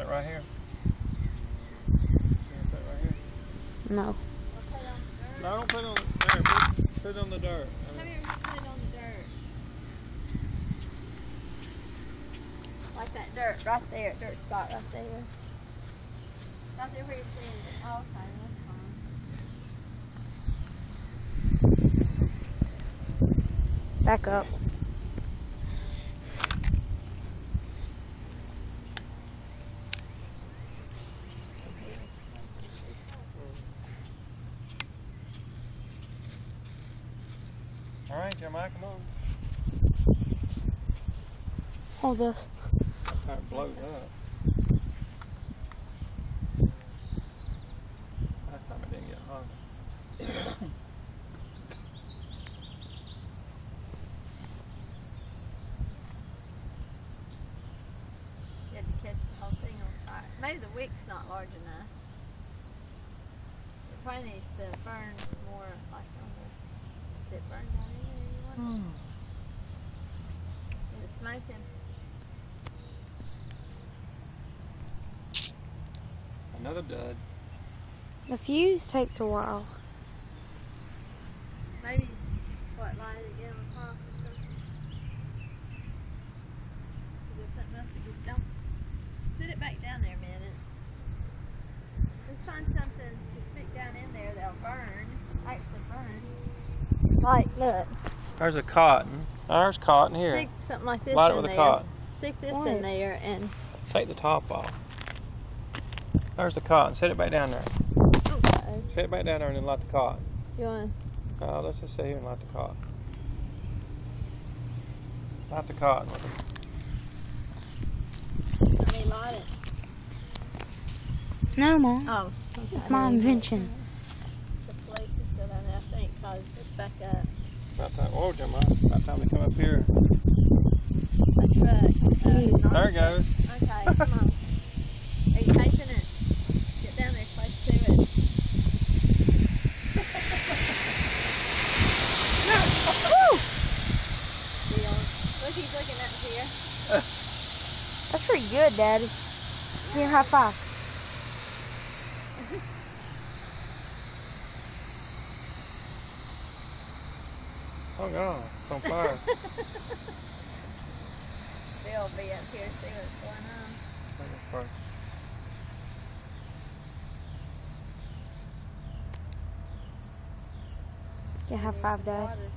it right here? You want to put it right here? No. No, don't put it on there. Put it on the dirt. Come here, put it on the dirt. Like that dirt right there, dirt spot right there. Right there where you're seeing it. Oh, okay, that's fine. Back up. All right, Jeremiah, come on. Hold this. That's how it blows up. Last time it didn't get hot. You had to catch the whole thing on fire. Maybe the wick's not large enough. It probably needs to burn more like on the. Did it burn down in there? You want it? Is it smoking? Another dud. The fuse takes a while. Maybe, what, light it again on top or something? Is there something else that just don't? Sit it back down there a minute. Let's find something to stick down in there that'll burn. Actually burn. Like, look. There's a cotton. There's cotton here. Stick something like this Light it in with there. a cotton. Stick this What? in there and. Take the top off. There's the cotton. Set it back down there. Okay. Set it back down there and then light the cotton. You want? Let's just sit here and light the cotton. Light the cotton. Let me light it. No, Mom. Oh. Okay. It's my invention. The police are still down there, I think, because it's back up. About time. Oh, Jeremiah. About time to come up here. That's right. There it goes. Okay, come on. Are you taping it? Get down there close to it. Look, he's looking up here. That's pretty good, Daddy. Here, high five. Oh, God. It's on fire. Bill will be up here, see what's going on. Take it first. Get high five, Dad. Water.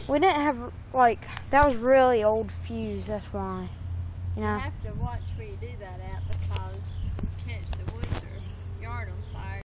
We didn't have, like, that was really old fuse, that's why. You You know? have to watch where you do that at because